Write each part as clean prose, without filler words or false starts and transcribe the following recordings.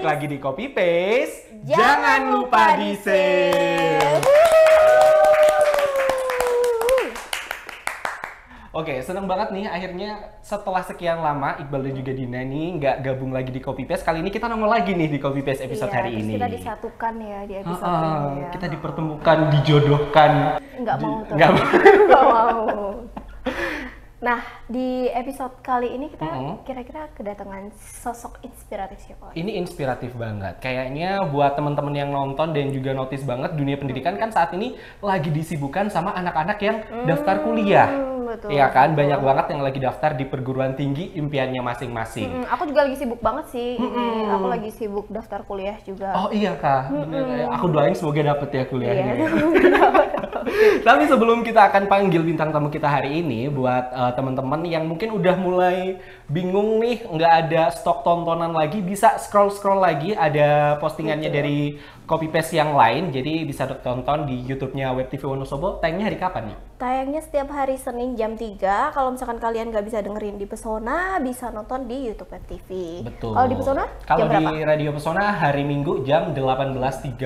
lagi di Copy Paste. Jangan lupa di save. Oke, seneng banget nih akhirnya setelah sekian lama Iqbal dan juga Dina nih nggak gabung lagi di Copy Paste. Kali ini kita nongol lagi nih di Copy Paste episode hari ini. Kita disatukan ya di episode ini ya. Kita dipertemukan, dijodohkan. Nggak mau tuh. Nggak mau. Nggak mau. Nah, di episode kali ini kita kira-kira kedatangan sosok inspiratif siapa? Ini inspiratif banget. Kayaknya buat teman-teman yang nonton dan juga notice banget dunia pendidikan kan saat ini lagi disibukkan sama anak-anak yang daftar kuliah. Betul. Iya kan, banyak banget yang lagi daftar di perguruan tinggi impiannya masing-masing. Aku juga lagi sibuk banget sih. Aku lagi sibuk daftar kuliah juga. Oh iya Kak, bener. Aku doain semoga dapet ya kuliahnya. Iya. Tapi sebelum kita akan panggil bintang tamu kita hari ini, buat teman-teman yang mungkin udah mulai bingung nih, nggak ada stok tontonan lagi, bisa scroll-scroll lagi, ada postingannya dari Copy Paste yang lain, jadi bisa tonton di YouTube-nya Web TV Wonosobo. Tayangnya hari kapan nih? Tayangnya setiap hari Senin jam 3. Kalau misalkan kalian nggak bisa dengerin di Pesona, bisa nonton di YouTube Web TV. Betul. Kalau di Pesona, kalau jam berapa? di Radio Pesona hari Minggu jam 18.30.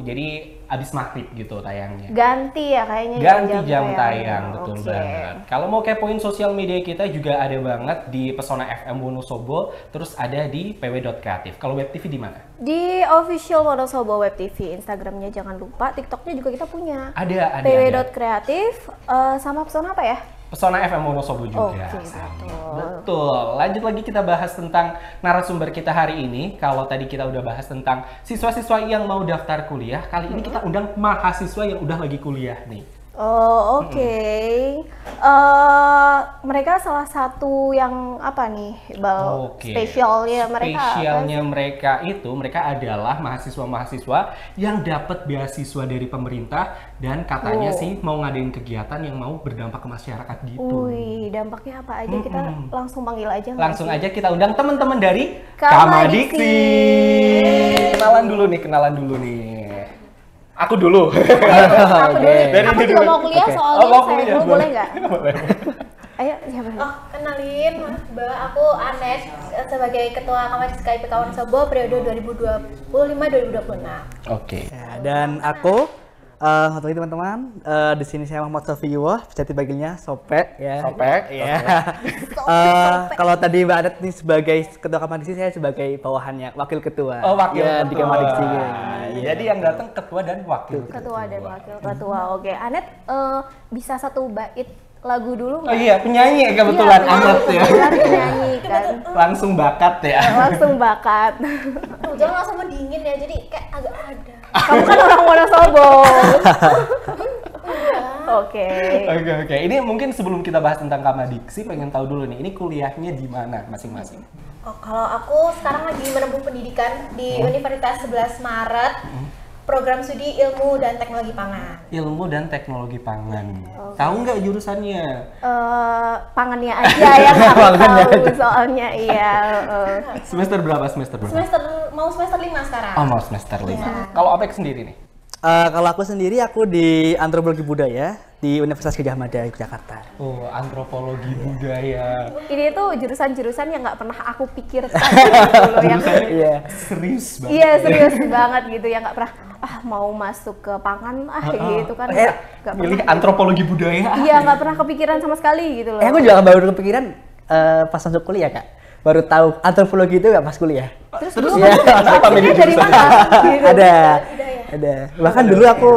Jadi abis maghrib gitu tayangnya. Ganti ya kayaknya. Ganti jam tayang, betul Oke. banget. Kalau mau kepoin sosial media kita juga ada banget di Pesona FM Wonosobo, terus ada di pw.kreatif. Kalau Web TV di mana? Di official Wonosobo Web TV, Instagramnya jangan lupa, TikToknya juga kita punya. Ada. pw.kreatif, sama Pesona apa ya? Pesona FM Wonosobo juga. Oke, Betul. Lanjut lagi kita bahas tentang narasumber kita hari ini. Kalau tadi kita udah bahas tentang siswa-siswa yang mau daftar kuliah, kali ini kita undang mahasiswa yang udah lagi kuliah nih. Oh, oke. Mereka salah satu yang apa nih, Bal? Oke. Spesialnya mereka. Spesialnya mereka adalah mahasiswa-mahasiswa yang dapat beasiswa dari pemerintah dan katanya sih mau ngadain kegiatan yang mau berdampak ke masyarakat gitu. Wih, dampaknya apa aja? Kita langsung panggil aja. Langsung aja kita undang teman-teman dari Kamadiksi. Kenalan dulu nih. Aku dulu. Aku dulu. Aku juga mau kuliah soalnya mau saya kuliah, dulu boleh nggak? Boleh. Ayo, siapa? Oh, kenalin Mbak, aku Anet sebagai Ketua Kamadiksi KIP Wonosobo periode 2025-2026. Oke. Ya, dan aku, satu lagi teman-teman, di sini saya Muhammad Sofiwo, bisa dipanggilnya Sope ya. Sope, ya. Kalau tadi Mbak Anet nih sebagai Ketua Kamadiksi, saya sebagai bawahannya, Wakil Ketua. Oh, wakil ya, di ketua. Kamadiksi. Jadi yang datang ketua dan wakil Ketua dan wakil ketua. Oke, Anet bisa satu bait lagu dulu Oh nggak? iya, penyanyi kebetulan Anet ya. Kebetulan penyanyi kan. Langsung bakat ya. Langsung bakat. Jangan langsung mendingin ya, jadi kayak agak ada. Kamu kan orang Wonosobo. Oke. Oke. Ini mungkin sebelum kita bahas tentang Kamadiksi, pengen tahu dulu nih, ini kuliahnya di mana masing-masing? Oh, kalau aku sekarang lagi menempuh pendidikan di Universitas 11 Maret, program studi Ilmu dan Teknologi Pangan. Ilmu dan Teknologi Pangan. Tahu nggak jurusannya? Pangannya aja yang aku tahu soalnya iya. Semester berapa? Semester berapa? Mau semester 5 sekarang. Oh, mau semester 5. Kalau Apek sendiri nih? Kalau aku sendiri, aku di Antropologi Budaya di Universitas Gadjah Mada, Jakarta. Oh, Antropologi Budaya. Ini tuh jurusan-jurusan yang nggak pernah aku pikirkan gitu loh, yang Iya. Serius banget. iya serius banget gitu, yang nggak pernah mau masuk ke pangan gitu kan, nggak Milih pernah. Antropologi Budaya. Iya, nggak pernah kepikiran sama sekali gitu loh. Aku juga baru kepikiran pas masuk kuliah, Kak. Baru tahu antropologi itu nggak pas kuliah. Terus Iya. pilihnya dari mana? Gitu. Ada. Bahkan dulu aku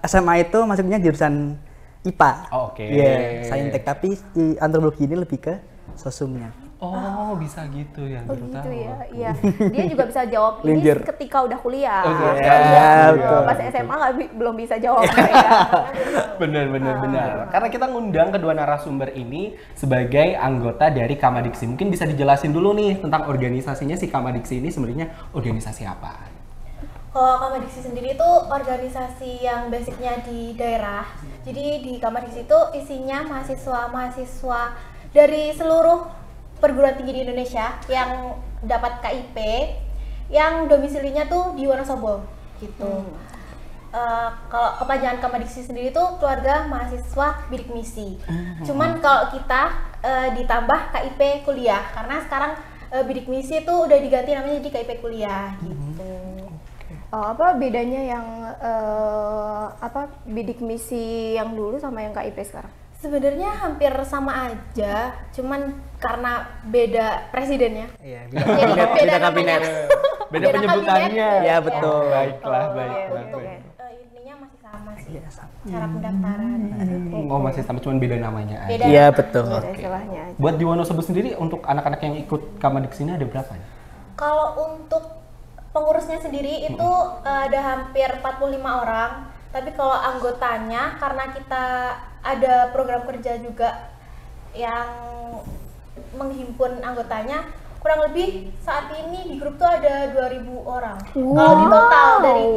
SMA itu masuknya jurusan IPA. Oh, oke. Iya, saintek, tapi di antropologi ini lebih ke sosumnya. Oh, bisa gitu ya. Oh Baru gitu tahu. ya, iya. Dia juga bisa jawab ini Linjer. ketika udah kuliah. Oke. Iya, betul. pas SMA belum bisa jawab mereka. Benar. Karena kita ngundang kedua narasumber ini sebagai anggota dari Kamadiksi. Mungkin bisa dijelasin dulu nih tentang organisasinya si Kamadiksi ini sebenarnya organisasi apa? Kalau Kamadiksi sendiri itu organisasi yang basicnya di daerah. Jadi di Kamadiksi itu isinya mahasiswa-mahasiswa dari seluruh perguruan tinggi di Indonesia yang dapat KIP, yang domisilinya tuh di Wonosobo gitu. Kalau kepanjangan Kamadiksi sendiri tuh keluarga mahasiswa bidik misi. Cuman kalau kita ditambah KIP kuliah, karena sekarang bidik misi itu udah diganti namanya jadi KIP kuliah gitu. Apa bedanya yang bidik misi yang dulu sama yang KIP sekarang? Sebenarnya hampir sama aja, cuman karena beda presidennya. Iya, Beda kabinet. Beda penyebutannya. Ya betul. Baiklah. Untuk ininya masih sama sih. Iya, sama. Cara pendaftaran. Oh masih sama, cuman beda namanya aja. Beda. Iya betul. Beda istilahnya aja. Buat di Wonosobo sendiri untuk anak-anak yang ikut Kamadiksi ini ada berapa ya? Kalau untuk pengurusnya sendiri itu ada hampir 45 orang. Tapi kalau anggotanya, karena kita ada program kerja juga yang menghimpun anggotanya, kurang lebih saat ini di grup tuh ada 2.000 orang. Kalau di total dari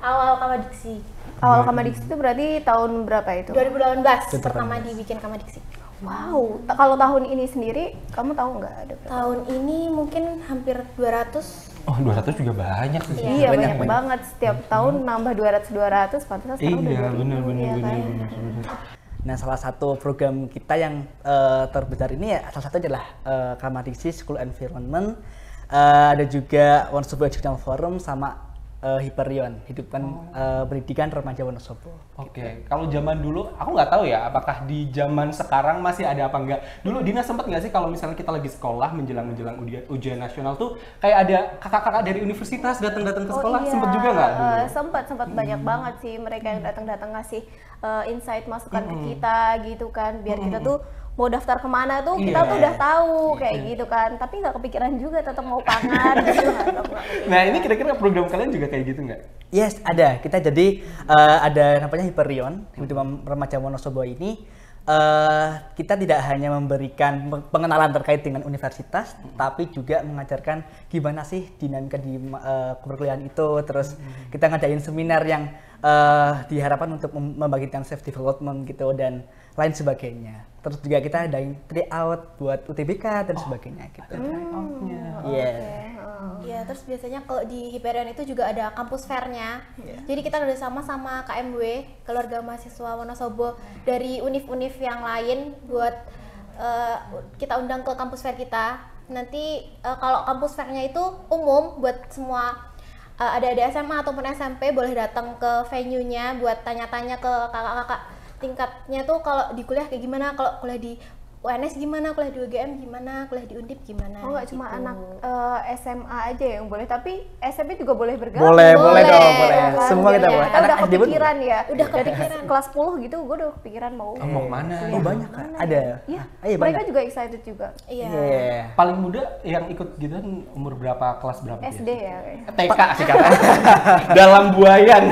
awal Kamadiksi. Awal Kamadiksi itu berarti tahun berapa itu? 2018 pertama dibikin Kamadiksi. Wow, kalau tahun ini sendiri, kamu tahu nggak ada berapa? Tahun ini mungkin hampir 200. Oh 200 juga banyak sih. Iya, banyak, banyak banget. Setiap tahun nambah 200, pantesan sekarang udah Iya 2000. benar. Nah, salah satu program kita yang terbesar ini ya salah satu adalah Kamadiksi School Environment. Ada juga Wonosobo Educational Forum sama Hyperion, Hidupan Pendidikan Remaja Wonosobo. Oke, kalau zaman dulu aku nggak tahu ya apakah di zaman sekarang masih ada apa enggak. Dulu Dina sempat nggak sih kalau misalnya kita lagi sekolah menjelang ujian nasional tuh kayak ada kakak-kakak dari universitas datang-datang ke sekolah, sempet juga nggak dulu? Sempat banyak banget sih mereka yang datang ngasih insight masukan ke kita gitu kan, biar kita tuh mau daftar kemana tuh kita tuh udah tahu kayak gitu kan, tapi nggak kepikiran juga tetap mau pangan gitu. Nah ini kira-kira program kalian juga kayak gitu nggak? Yes, ada. Kita jadi ada namanya Hyperion, Hidupan Remaja Wonosobo ini. Kita tidak hanya memberikan pengenalan terkait dengan universitas, tapi juga mengajarkan gimana sih dinamika di perkuliahan itu. Terus kita ngadain seminar yang diharapkan untuk membangkitkan self development gitu dan lain sebagainya. Terus juga kita adain tryout buat UTBK dan sebagainya gitu. Iya. Iya, terus biasanya kalau di Hyperion itu juga ada kampus fair-nya. Jadi kita udah sama KMW, Keluarga Mahasiswa Wonosobo dari univ-univ yang lain buat kita undang ke kampus fair kita. Nanti kalau kampus fair-nya itu umum buat semua adik-adik SMA ataupun SMP boleh datang ke venue-nya buat tanya-tanya ke kakak-kakak tingkatnya tuh kalau di kuliah kayak gimana, kalau kuliah di UNS gimana, kuliah di UGM gimana, kuliah di Undip gimana. Oh nggak gitu. cuma anak SMA aja yang boleh, tapi SMP juga boleh bergabung. Boleh dong, boleh. Kan? Semua kita Jadi boleh. kita Anak udah SD pun kepikiran ya. Udah dari kepikiran. kelas 10 gitu, gue udah kepikiran mau. Mau kemana? Oh banyak kan? Ada. Iya, Iya mereka banyak. juga excited juga. Iya. Iya. Paling muda yang ikut gitu umur berapa, kelas berapa? SD ya kayaknya. TK sih katanya. Dalam buayan.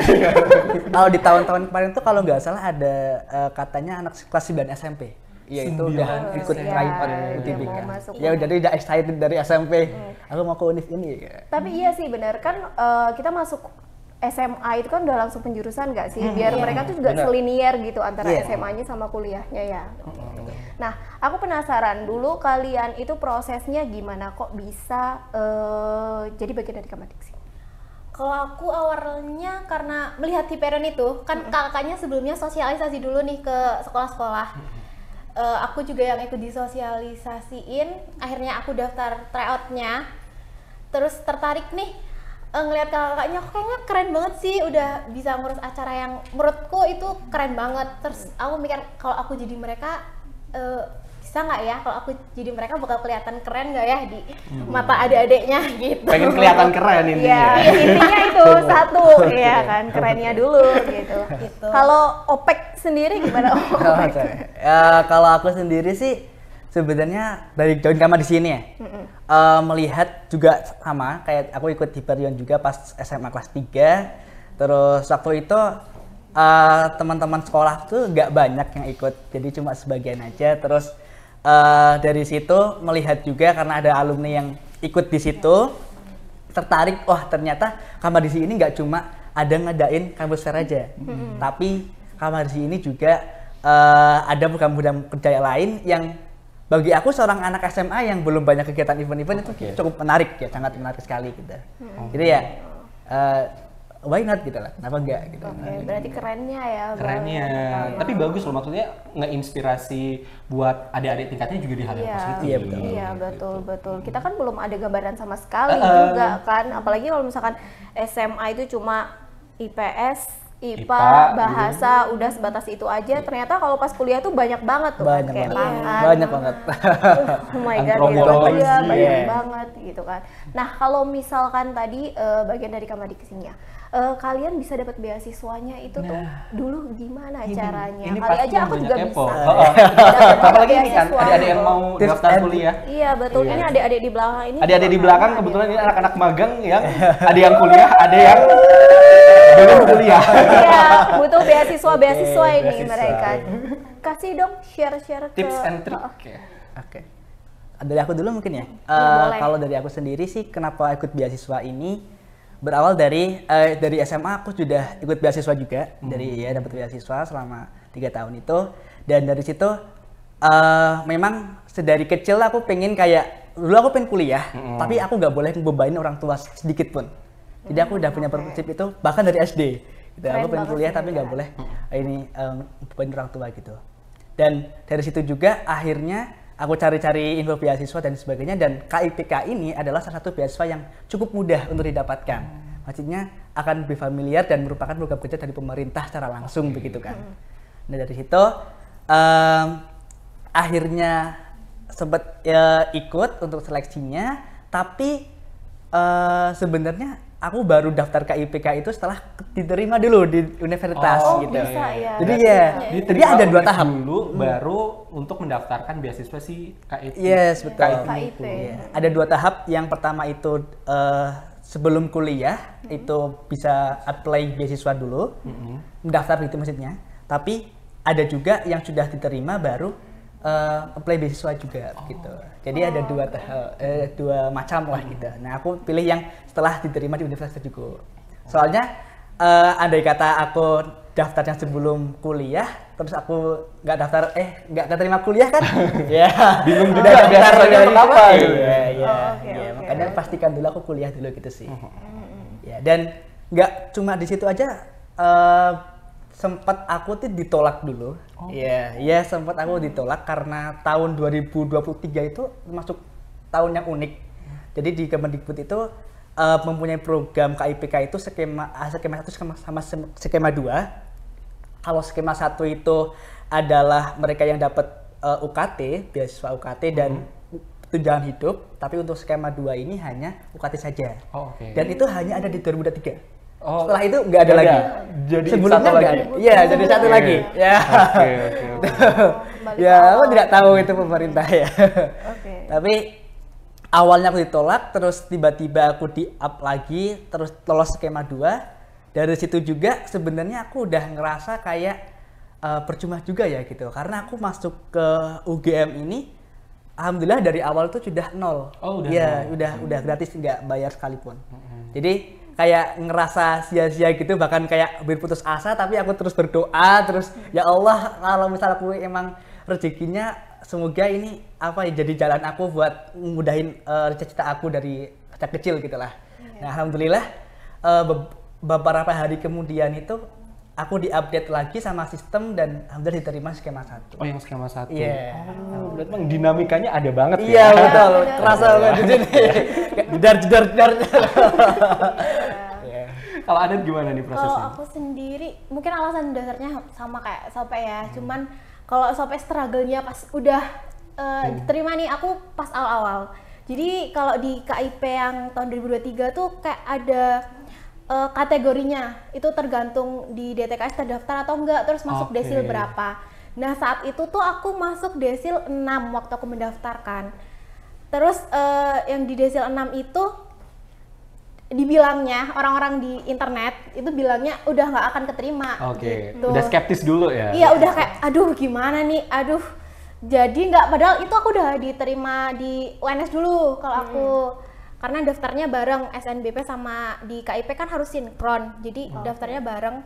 Kalau di tahun-tahun kemarin tuh kalau nggak salah ada katanya anak kelas 9 SMP. Iya itu udah 9 ikut SMP. tryout Iya, UTBK. mau masuk. Ya udah udah excited dari SMP. Aku mau ke univ ini. Tapi iya sih benar kan, kita masuk SMA itu kan udah langsung penjurusan nggak sih? Biar mereka tuh juga Benar. selinier gitu antara Iya. SMA-nya sama kuliahnya ya. Nah, aku penasaran dulu kalian itu prosesnya gimana kok bisa jadi bagian dari Kamadiksi? Kalau aku awalnya karena melihat Hyperion itu kan kakaknya sebelumnya sosialisasi dulu nih ke sekolah-sekolah. Aku juga yang ikut disosialisasiin, akhirnya aku daftar tryoutnya, terus tertarik nih ngelihat kakaknya, kayaknya keren banget sih, udah bisa ngurus acara yang menurutku itu keren banget. Terus aku mikir kalau aku jadi mereka bisa nggak ya, kalau aku jadi mereka bakal kelihatan keren nggak ya di mata adik-adiknya gitu. Pengen kelihatan keren Iya, intinya. intinya itu satu, ya kan, kerennya dulu gitu. Gitu. Kalau OPEC sendiri gimana? Kalau aku sendiri sih sebenarnya dari join kamar di sini ya. Melihat juga sama kayak aku ikut Hyperion juga pas SMA kelas 3. Terus waktu itu teman-teman sekolah tuh nggak banyak yang ikut, jadi cuma sebagian aja. Terus dari situ melihat juga karena ada alumni yang ikut di situ, tertarik, wah ternyata Kamadiksi ini nggak cuma ada ngadain kampus fair aja, tapi Kamadiksi ini juga ada program-program kerja lain yang bagi aku seorang anak SMA yang belum banyak kegiatan event-event itu cukup menarik ya, sangat menarik sekali gitu. Jadi ya why not gitu lah, kenapa enggak gitu. Oke, berarti kerennya ya. Kerennya. Bang. Tapi bagus loh, maksudnya ngeinspirasi buat adik-adik tingkatnya juga di hal yang positif. Iya, betul. Iya, betul. Kita kan belum ada gambaran sama sekali juga kan. Apalagi kalau misalkan SMA itu cuma IPS, IPA, bahasa, udah sebatas itu aja. Ternyata kalau pas kuliah tuh banyak banget tuh. Banyak kayak banget. makan. Banyak banget. Oh my god, Antropologis, iya, banyak iya. banget gitu kan. Nah, kalau misalkan tadi bagian dari Kamadiksinya, kalian bisa dapat beasiswanya itu tuh dulu gimana caranya? Ini Kali pasti aja yang aku banyak juga kepo. bisa. Apalagi ini kan Beasiswa adik-adik yang gitu. mau Tips daftar and- kuliah. Iya betul, ini adik-adik di belakang ini. Adik-adik di juga belakang kan, kebetulan ini adik-adik. anak-anak magang yang ada yang kuliah, ada yang belum kuliah. Iya, butuh beasiswa ini beasiswa. mereka. Kasih dong share-share ke Tips and trick ya. Oke. Dari aku dulu mungkin ya. boleh. Kalau dari aku sendiri sih, kenapa ikut beasiswa ini berawal dari SMA aku sudah ikut beasiswa juga. Dari ya dapat beasiswa selama 3 tahun itu. Dan dari situ memang sedari kecil aku pengen kayak dulu aku pengen kuliah, tapi aku nggak boleh ngebebanin orang tua sedikit pun. Jadi aku udah punya prinsip itu bahkan dari SD. Gitu. Keren Aku pengen banget kuliah sih, tapi nggak Kak. boleh ini ngebebanin orang tua gitu. Dan dari situ juga akhirnya aku cari-cari info beasiswa dan sebagainya, dan KIPK ini adalah salah satu beasiswa yang cukup mudah untuk didapatkan. Maksudnya akan lebih familiar dan merupakan program kerja dari pemerintah secara langsung begitu kan. Nah dari situ akhirnya sempat ikut untuk seleksinya, tapi sebenarnya aku baru daftar KIPK itu setelah diterima dulu di universitas Oh, gitu. bisa ya. Jadi ya, jadi ada 2 tahap. Dulu baru untuk mendaftarkan beasiswa si KIP. Yes, betul. KIP. Iya. Ada 2 tahap. Yang pertama itu sebelum kuliah itu bisa apply beasiswa dulu, mendaftar gitu maksudnya. Tapi ada juga yang sudah diterima baru apply beasiswa juga gitu. Jadi ada 2 tahap, 2 macam lah gitu. Nah aku pilih yang setelah diterima di universitas juga. Soalnya andai kata aku daftarnya sebelum kuliah, terus aku nggak keterima kuliah kan? Ya. Bingung juga Udah beasiswanya untuk apa gitu. Iya, iya. oke, Iya, oke. makanya pastikan dulu aku kuliah dulu gitu sih. Ya, dan nggak cuma di situ aja, sempat aku tuh ditolak dulu. Iya, sempat aku ditolak karena tahun 2023 itu masuk tahun yang unik. Jadi di Kemendikbud itu mempunyai program KIPK itu skema 1 sama skema 2. Kalau skema 1 itu adalah mereka yang dapat UKT, beasiswa UKT dan tunjangan hidup, tapi untuk skema 2 ini hanya UKT saja. Oh, oke. Dan itu hanya ada di 2023. Oh, Setelah itu nggak ada nggak lagi. ada. Jadi Sebelumnya satu nggak lagi. ada. Iya, jadi satu Oke. lagi. Ya. Oke. Balik Ya, awal. aku tidak tahu itu pemerintah ya. Oke. Tapi awalnya aku ditolak, terus tiba-tiba aku di-up lagi, terus lolos skema 2. Dari situ juga sebenarnya aku udah ngerasa kayak percuma juga ya gitu. Karena aku masuk ke UGM ini, alhamdulillah dari awal tuh sudah 0. Oh, udah Iya, udah gratis, nggak bayar sekalipun. Jadi kayak ngerasa sia-sia gitu, bahkan kayak berputus asa, tapi aku terus berdoa, terus ya Allah kalau misal aku emang rezekinya semoga ini apa ya jadi jalan aku buat mudahin cita-cita aku dari sejak kecil gitulah. Nah alhamdulillah beberapa hari kemudian itu aku diupdate lagi sama sistem dan alhamdulillah diterima skema 1. Oh, yang skema 1. Iya. Oh, berarti memang dinamikanya ada banget Iya ya. betul, kerasa banget di sini. Jedar. Kalau Adat gimana nih Kalau prosesnya? aku sendiri mungkin alasan dasarnya sama kayak Sope ya, cuman kalau Sope struggle-nya pas udah diterima nih, aku pas awal-awal. Jadi kalau di KIP yang tahun 2023 tuh kayak ada kategorinya, itu tergantung di DTKS terdaftar atau enggak, terus masuk Oke. desil berapa. Nah saat itu tuh aku masuk desil 6 waktu aku mendaftarkan. Terus yang di desil 6 itu dibilangnya orang-orang di internet itu bilangnya udah nggak akan keterima. Oke. gitu. Udah skeptis dulu ya. Iya udah kayak aduh gimana nih, aduh jadi nggak, padahal itu aku udah diterima di UNS dulu kalau aku, karena daftarnya bareng SNBP sama di KIP kan harus sinkron, jadi daftarnya bareng,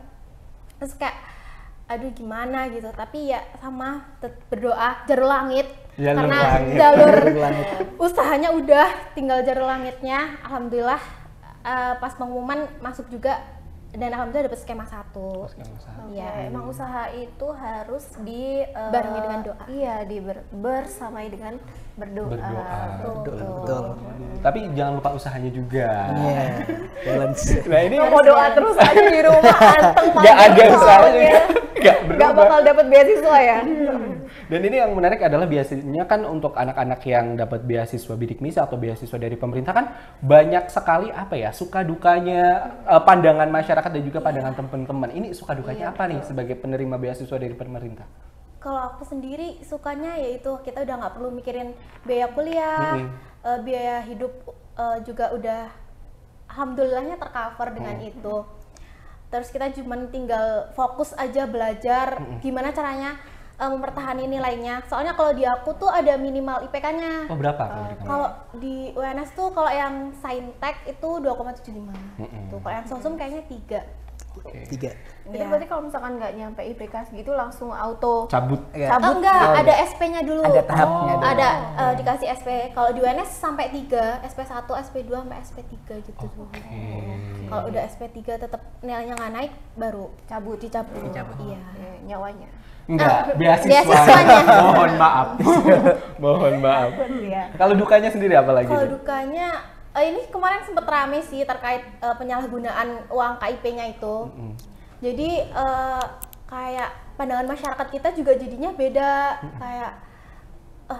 terus kayak aduh gimana gitu, tapi ya sama berdoa jalur langit, Jalur karena langit. jalur usahanya udah tinggal jalur langitnya, alhamdulillah pas pengumuman masuk juga dan alhamdulillah dapat skema 1. Iya, emang usaha itu harus barengi dengan doa. Iya, bersamai dengan berdoa. Betul. Tapi jangan lupa usahanya juga. Iya. Balance. Nah ini Mau doa terus aja di rumah anteng nggak ada usahanya, nggak nggak bakal dapat beasiswa ya. Dan ini yang menarik adalah biasanya kan untuk anak-anak yang dapat beasiswa bidik misi atau beasiswa dari pemerintah kan banyak sekali apa ya suka dukanya, pandangan masyarakat dan juga pandangan teman-teman. Ini suka dukanya apa nih sebagai penerima beasiswa dari pemerintah? Kalau aku sendiri sukanya yaitu kita udah nggak perlu mikirin biaya kuliah, biaya hidup juga udah alhamdulillahnya tercover dengan itu. Terus kita cuma tinggal fokus aja belajar gimana caranya mempertahankan nilainya. Soalnya kalau di aku tuh ada minimal IPK-nya. Oh berapa kalau di kamu? Kalau di UNS tuh kalau yang Saintek itu 2,75. Tuh kalau yang Sosum kayaknya 3. 3. Jadi berarti kalau misalkan nggak nyampe IPK segitu langsung auto Cabut. cabut. Enggak, ada SP-nya dulu. Ada tahapnya. Ada dikasih SP. Kalau di UNS sampai 3, SP1, SP2 sampai SP3 gitu. Kalau udah SP3 tetap nilainya nggak naik baru dicabut. Iya. Nyawanya. Enggak, beasiswanya. Beasiswanya. Mohon maaf. Mohon maaf. Kalau dukanya sendiri apa lagi? Kalau dukanya ini kemarin sempat rame sih terkait penyalahgunaan uang KIP-nya itu. Jadi kayak pandangan masyarakat kita juga jadinya beda. Kayak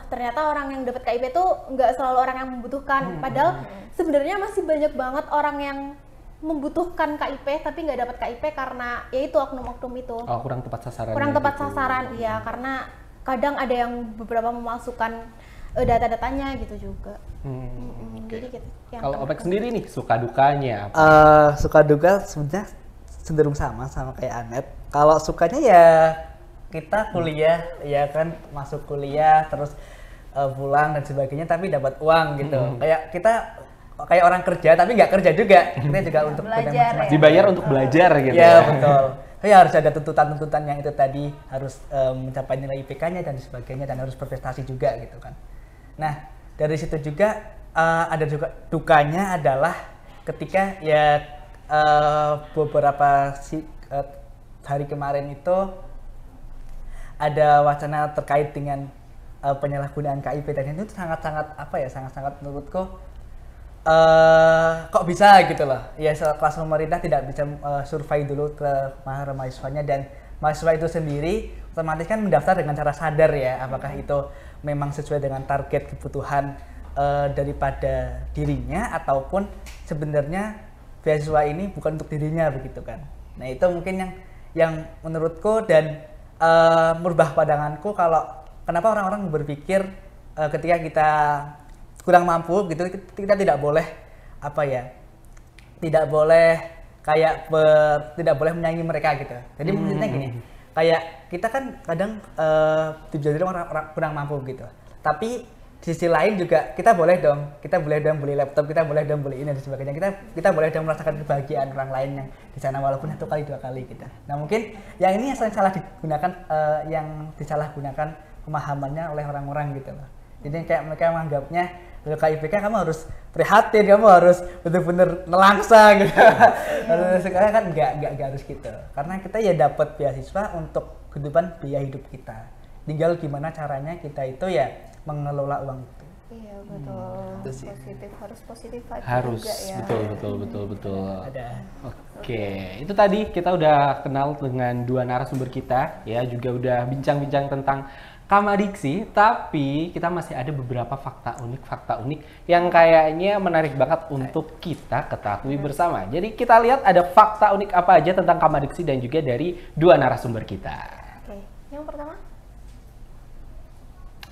ternyata orang yang dapat KIP itu nggak selalu orang yang membutuhkan. Padahal sebenarnya masih banyak banget orang yang membutuhkan KIP tapi nggak dapat KIP karena ya itu oknum-oknum itu. Oh, kurang tepat sasaran. Kurang tepat sasaran, iya, karena kadang ada yang beberapa memasukkan data-datanya gitu juga. Jadi gitu. Kalau Opek sendiri nih suka dukanya apa? Suka duka sebenarnya cenderung sama kayak Anet. Kalau sukanya ya kita kuliah, ya kan masuk kuliah terus pulang dan sebagainya tapi dapat uang gitu. Kayak kita kayak orang kerja tapi nggak kerja juga. Kita juga untuk belajar ya. Dibayar untuk belajar gitu. Ya betul. Tapi harus ada tuntutan-tuntutan yang itu tadi harus mencapai nilai IPK-nya dan sebagainya dan harus berprestasi juga gitu kan. Nah dari situ juga ada juga dukanya adalah ketika ya beberapa hari kemarin itu ada wacana terkait dengan penyalahgunaan KIP dan itu sangat-sangat apa ya sangat-sangat menurutku kok bisa gitu loh ya kelas pemerintah tidak bisa survei dulu ke mahasiswanya dan mahasiswa itu sendiri otomatis kan mendaftar dengan cara sadar ya apakah itu memang sesuai dengan target kebutuhan daripada dirinya ataupun sebenarnya beasiswa ini bukan untuk dirinya begitu kan. Nah itu mungkin yang menurutku dan merubah pandanganku kalau kenapa orang-orang berpikir ketika kita kurang mampu gitu kita tidak boleh apa ya tidak boleh kayak tidak boleh menyaingi mereka gitu. Jadi maksudnya gini kayak kita kan kadang jadi orang kurang mampu gitu tapi di sisi lain juga kita boleh dong beli laptop, kita boleh dong beli ini dan sebagainya, kita boleh dong merasakan kebahagiaan orang lain yang di sana walaupun 1 kali 2 kali gitu. Nah mungkin yang ini yang salah digunakan yang disalahgunakan pemahamannya oleh orang-orang gitu loh. Jadi kayak mereka menganggapnya KIPK kamu harus prihatin, kamu harus benar-benar nelangsa gitu. Sekarang kan nggak harus gitu. Karena kita ya dapat beasiswa untuk kehidupan biaya hidup kita. Tinggal gimana caranya kita itu ya mengelola uang itu. Iya betul. Harus positif vibes harus juga ya. Betul. Ada. Oke, itu tadi kita udah kenal dengan 2 narasumber kita ya, juga udah bincang-bincang tentang Kamadiksi, tapi kita masih ada beberapa fakta unik yang kayaknya menarik banget untuk kita ketahui bersama. Jadi kita lihat ada fakta unik apa aja tentang Kamadiksi dan juga dari 2 narasumber kita. Oke, yang pertama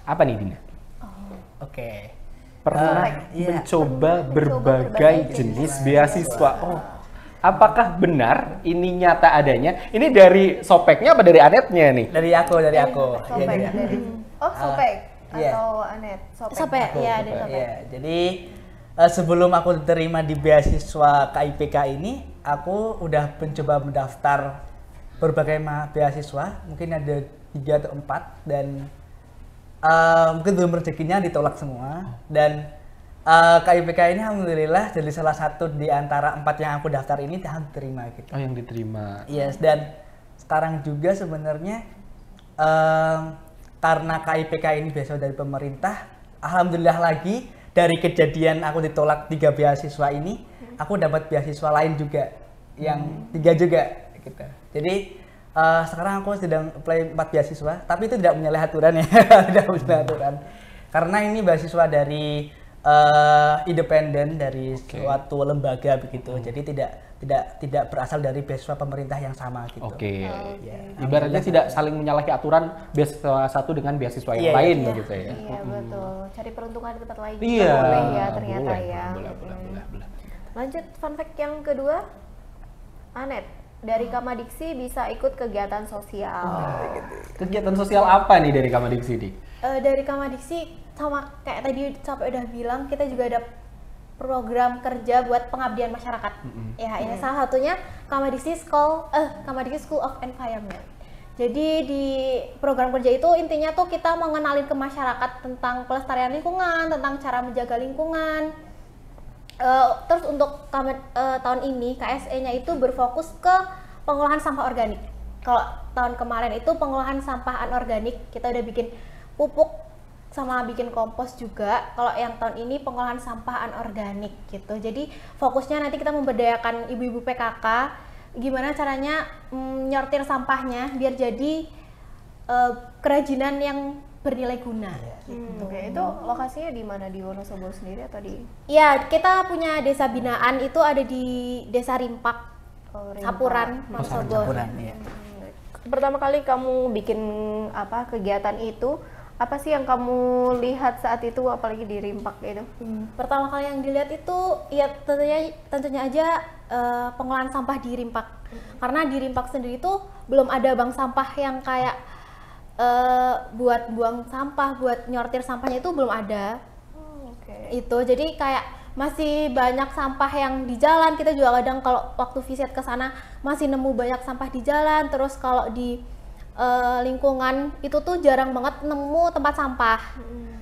apa nih Dina? Oke. Pernah mencoba berbagai jenis beasiswa. Oh, apakah benar ini nyata adanya? Ini dari Sopeknya apa dari Anetnya nih? Dari aku. Sopek Ya, dari Sopek iya. atau Anet? Sopek, ya dari Sopek. Ya, jadi sebelum aku diterima di beasiswa KIPK ini, aku udah mencoba mendaftar berbagai beasiswa, mungkin ada 3 atau 4 dan mungkin belum rezekinya ditolak semua dan KIPK ini alhamdulillah jadi salah satu di antara 4 yang aku daftar ini diterima gitu. Oh, yang diterima. Yes, dan sekarang juga sebenarnya karena KIPK ini beasiswa dari pemerintah, alhamdulillah lagi dari kejadian aku ditolak 3 beasiswa ini, aku dapat beasiswa lain juga yang 3 juga gitu. Jadi sekarang aku sedang apply 4 beasiswa, tapi itu tidak menyalahi aturan ya, tidak menyalahi aturan. Karena ini beasiswa dari independen dari suatu lembaga begitu. Jadi tidak berasal dari beasiswa pemerintah yang sama gitu. Oke. Ya. Ibaratnya tidak saling menyalahi aturan beasiswa satu dengan beasiswa yang lain begitu ya. Iya betul. Cari peruntungan di tempat lain juga Iya. boleh ya ternyata Boleh, ya. boleh. Lanjut fun fact yang kedua. Anet, dari Kamadiksi bisa ikut kegiatan sosial. Kegiatan sosial apa nih dari Kamadiksi nih? Dari Kamadiksi sama kayak tadi sampai udah bilang, kita juga ada program kerja buat pengabdian masyarakat. Ya, ini salah satunya Kamadiksi School of Environment. Jadi di program kerja itu intinya tuh kita mau ngenalin ke masyarakat tentang pelestarian lingkungan, tentang cara menjaga lingkungan. Terus untuk tahun ini KSE-nya itu berfokus ke pengolahan sampah organik. Kalau tahun kemarin itu pengolahan sampah anorganik, kita udah bikin pupuk sama bikin kompos juga. Kalau yang tahun ini pengolahan sampah anorganik gitu. Jadi fokusnya nanti kita memberdayakan ibu-ibu PKK gimana caranya nyortir sampahnya biar jadi kerajinan yang bernilai guna. Gitu. Oke, itu lokasinya di mana, di Wonosobo sendiri atau di? Ya, kita punya desa binaan itu ada di Desa Rimpak, Sapuran, Wonosobo. Sapuran, ya. Pertama kali kamu bikin kegiatan itu, apa sih yang kamu lihat saat itu, apalagi di Rimpak itu? Pertama kali yang dilihat itu ya tentunya aja pengolahan sampah di Rimpak. Karena di Rimpak sendiri tuh belum ada bank sampah yang kayak buat buang sampah, buat nyortir sampahnya itu belum ada. Itu jadi kayak masih banyak sampah yang di jalan. Kita juga kadang kalau waktu visit ke sana masih nemu banyak sampah di jalan. Terus kalau di lingkungan itu tuh jarang banget nemu tempat sampah.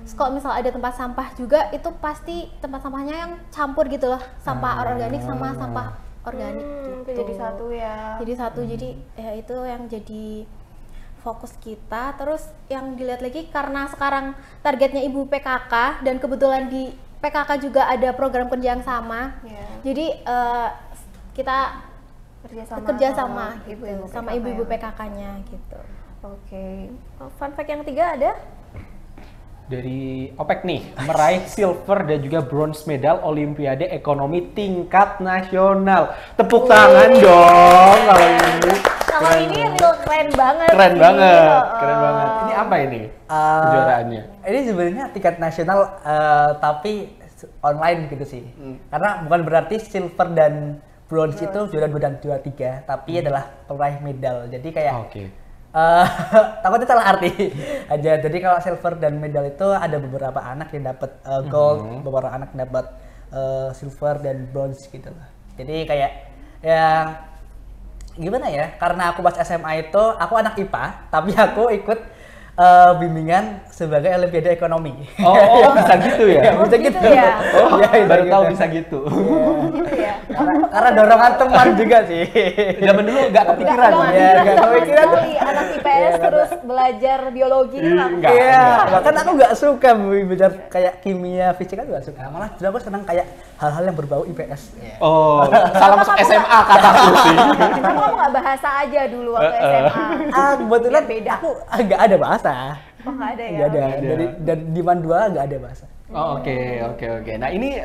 Terus kalau misal ada tempat sampah juga itu pasti tempat sampahnya yang campur gitu loh, sampah organik sama sampah organik gitu. Jadi satu ya. Jadi satu, jadi ya itu yang jadi fokus kita. Terus yang dilihat lagi karena sekarang targetnya ibu PKK dan kebetulan di PKK juga ada program kerja yang sama. Jadi kita kerjasama gitu sama ibu-ibu PKK-nya gitu. Oke. Fun fact yang ketiga ada? Dari OPEC nih, meraih silver dan juga bronze medal Olimpiade Ekonomi tingkat nasional. Tepuk tangan dong kalau ini. Kalau ini real keren banget. Keren sih. banget, keren banget. Ini apa ini kejuaraannya? Ini sebenarnya tingkat nasional tapi online gitu sih. Karena bukan berarti silver dan bronze itu juara 2 dan juara 3, tapi adalah peraih medal. Jadi kayak takutnya salah arti aja. Jadi kalau silver dan medal itu ada beberapa anak yang dapat gold, beberapa anak dapat silver dan bronze gitu loh. Jadi kayak ya gimana ya? Karena aku pas SMA itu aku anak IPA, tapi aku ikut bimbingan sebagai Olimpiade Ekonomi. Oh, bisa gitu ya? Bisa gitu gitu. ya? Oh, Ya, baru gitu. tahu bisa gitu. Gitu ya. Karena dorongan teman juga sih. Zaman dulu nggak kepikiran. Nggak kepikiran. Sekali anak IPS terus belajar biologi itu Enggak. Iya, bahkan aku nggak suka belajar kayak kimia, fisika nggak suka. Malah justru aku senang kayak hal-hal yang berbau IPS. Oh, salah masuk SMA kataku sih. Kenapa kamu nggak bahasa aja dulu waktu SMA? Kebetulan Beda. aku nggak ada bahasa. Oh, nggak ada ya? Nggak ada. Dari Diman 2 nggak ada bahasa. Oh, oke. Nah, ini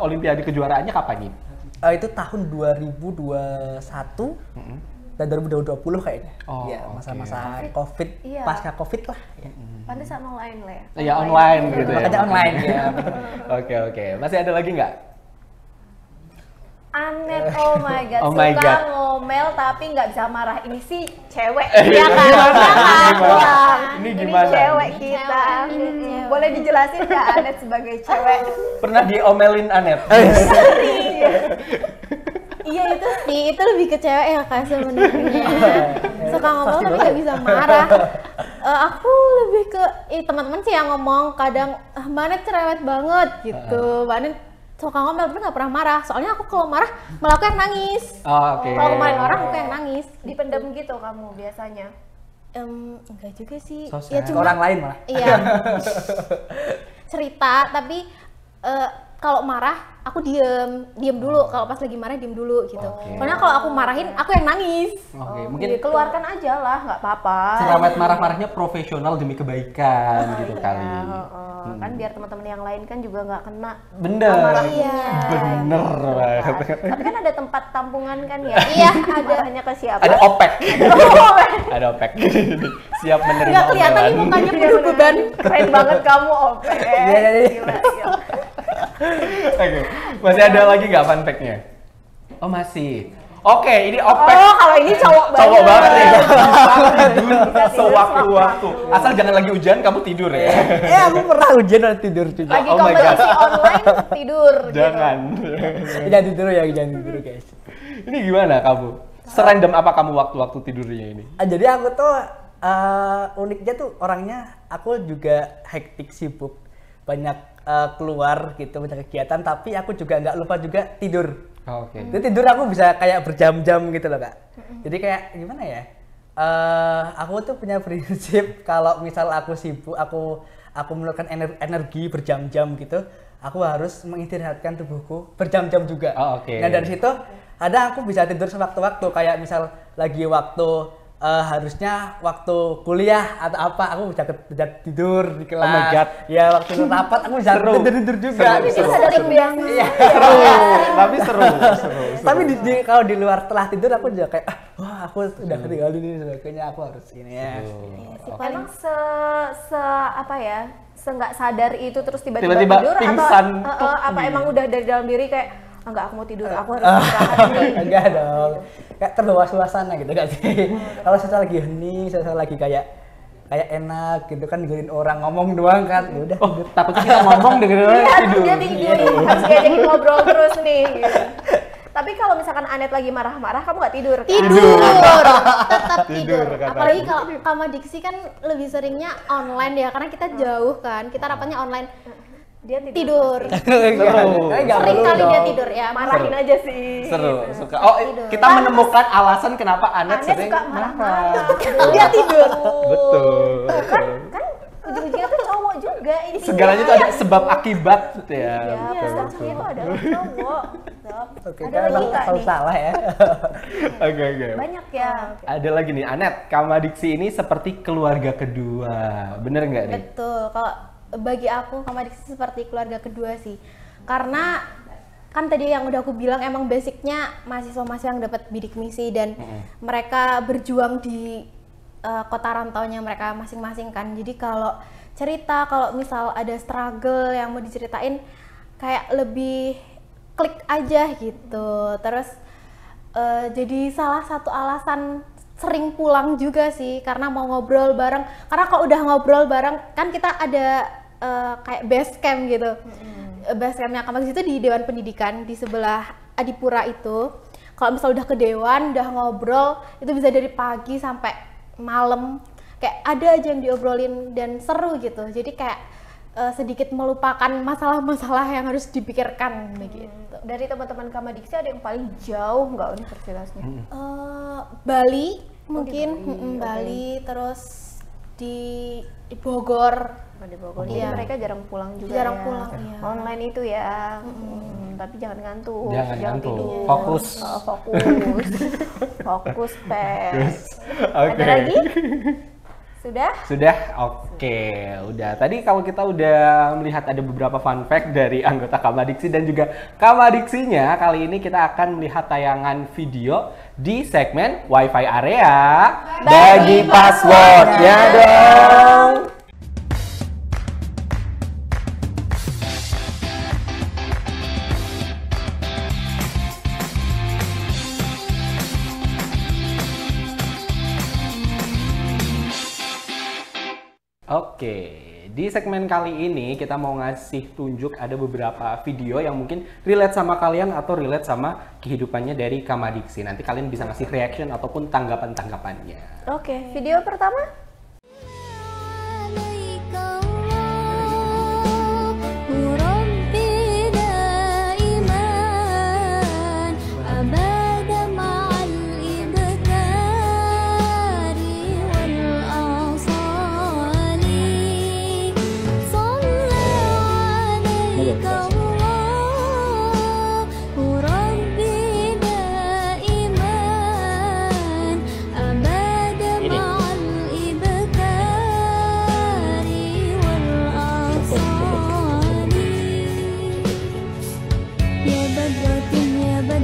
Olimpiade kejuaraannya kapan nih? Itu tahun 2021 dan 2020 kayaknya. Oh, ya, masa-masa oke. COVID, Iya. pasca COVID lah. Ya. Pantesan online lah ya? Ya online gitu ya. Makanya online ya. Oke. Masih ada lagi nggak? Anet, oh my god, Oh my suka God. ngomel tapi nggak bisa marah. Ini sih cewek, Iya, ya kan? gimana? Ya kan? Gimana? Wah, Ini gimana? cewek kita. Boleh dijelasin nggak Anet sebagai cewek? Pernah diomelin Anet? Iya itu sih, itu lebih ke cewek ya kak sebenarnya. Suka ngomong tapi nggak bisa marah. Aku lebih ke teman-teman sih yang ngomong kadang Mbak Anet cerewet banget gitu. Mbak Anet suka ngomel tapi nggak pernah marah. Soalnya aku kalau marah malah aku yang nangis. Oke. Kalau kemarin orang aku yang nangis. Dipendam gitu kamu biasanya. Enggak juga sih. So Ya sad. cuma Orang lain malah. iya. Cerita tapi kalau marah aku diem dulu. Kalau pas lagi marah diem dulu gitu. Oke. Soalnya kalau aku marahin aku yang nangis. Oke, Oh, mungkin keluarkan aja lah, nggak apa-apa. cerewet marah-marahnya profesional demi kebaikan gitu Iya, kali. kan biar teman-teman yang lain kan juga nggak kena. Bener. Iya. Bener banget. Tapi kan ada tempat tampungan kan ya? Iya, ada. Hanya ke siapa? Ada OPEC. Ada OPEC. Siap menerima Nggak kelihatan nih omelan. mukanya penuh beban. Keren banget kamu, Ope. Iya. Gila, gila. Oke, masih ada lagi nggak fun fact-nya? Oh masih. Oke, ini OPEC. Oh, kalau ini cowok banget. Cowok banget nih. Tidur Sewaktu-waktu. Asal jangan lagi hujan, kamu tidur ya. Aku pernah hujan dan tidur juga. Lagi Oh my kompetisi online tidur. Jangan. Jangan tidur ya, jangan tidur guys. Ini gimana kamu? Serandom apa kamu waktu-waktu tidurnya ini? Jadi aku tuh uniknya tuh orangnya aku juga hektik sibuk banyak keluar gitu banyak kegiatan tapi aku juga nggak lupa juga tidur. Oke. Jadi tidur aku bisa kayak berjam-jam gitu loh kak. Jadi kayak gimana ya? Aku tuh punya prinsip kalau misal aku sibuk aku mengeluarkan energi berjam-jam gitu, aku harus mengistirahatkan tubuhku berjam-jam juga. Oh, oke. Nah dari situ ada aku bisa tidur sewaktu-waktu kayak misal lagi waktu harusnya waktu kuliah atau apa aku bisa tidur di kelas. Oh my God. Ya waktu rapat aku bisa Seru. tidur juga. Seru, Gitu. seru. Ada kebiasaan. Iya. Tapi seru. Tapi kalau di luar setelah tidur aku juga kayak wah aku udah ketinggalan ini sebagainya aku harus ini ya. Emang apa ya? Nggak sadar itu terus tiba-tiba Tiba-tiba tidur pingsan. atau apa emang udah dari dalam diri kayak enggak aku mau tidur, aku harus istirahat nih. Enggak dong. Kayak terbawa suasana gitu gak sih? Kalau saya lagi hening, saya lagi kayak enak gitu kan dengerin orang ngomong doang kan. Ya udah. Oh, takutnya kita ngomong dengerin orang Iya, tidur. dia tidur. Harus diajakin ngobrol terus nih. Gitu. Tapi kalau misalkan Anet lagi marah-marah, kamu nggak tidur? Kan? Tidur. Tetap Tidur, tidur. kata Apalagi aku. kalau Kama Diksi kan lebih seringnya online ya karena kita jauh kan. Kita rapatnya online. Dia Tidur. Enggak Sering perlu kali dong. dia tidur ya. Marahin aja sih. Seru, suka. Oh, kita menemukan alasan kenapa Anet Anet sering suka marah-marah. Dia tidur. Betul. Kan ujung-ujungnya tuh cowok juga ini. Segalanya itu ada sebab akibat gitu ya. Iya, Betul, satunya betul. itu adalah cowok. Oke, Ada kan lagi emang nggak selalu nih? salah ya. Oke. Banyak ya. Ada lagi nih, Anet, Kamadiksi ini seperti keluarga kedua. Bener nggak nih? Betul. Kalau bagi aku Kama Diksi seperti keluarga kedua sih. Karena kan tadi yang udah aku bilang emang basicnya mahasiswa-mahasiswa yang dapat bidik misi dan mereka berjuang di kota rantaunya mereka masing-masing kan. Jadi kalau cerita kalau misal ada struggle yang mau diceritain kayak lebih klik aja gitu. Terus jadi salah satu alasan sering pulang juga sih karena mau ngobrol bareng. Karena kalau udah ngobrol bareng kan kita ada kayak base camp gitu. Base campnya Kama Diksi itu di Dewan Pendidikan di sebelah Adipura itu. Kalau misal udah ke Dewan, udah ngobrol itu bisa dari pagi sampai malam. Kayak ada aja yang diobrolin dan seru gitu. Jadi kayak sedikit melupakan masalah-masalah yang harus dipikirkan begitu. Dari teman-teman Kama Diksi ada yang paling jauh nggak universitasnya? Bali mungkin, Bali, terus di Bogor. Di Bogor. Iya. Jadi mereka jarang pulang juga. Jarang ya. pulang, iya. Online itu ya. Tapi jangan ngantuk. Jangan ngantuk. tidur. Fokus. Fokus. Fokus, Pes. Oke. Ada lagi? Sudah? Sudah? Oke, udah. Tadi kalau kita udah melihat ada beberapa fun fact dari anggota Kamadiksi dan juga Kamadiksinya, kali ini kita akan melihat tayangan video di segmen Wi-Fi area bagi password. Ya dong. Oke, Di segmen kali ini kita mau ngasih tunjuk ada beberapa video yang mungkin relate sama kalian atau relate sama kehidupannya dari Kamadiksi. Nanti kalian bisa ngasih reaction ataupun tanggapan-tanggapannya. Oke, video pertama.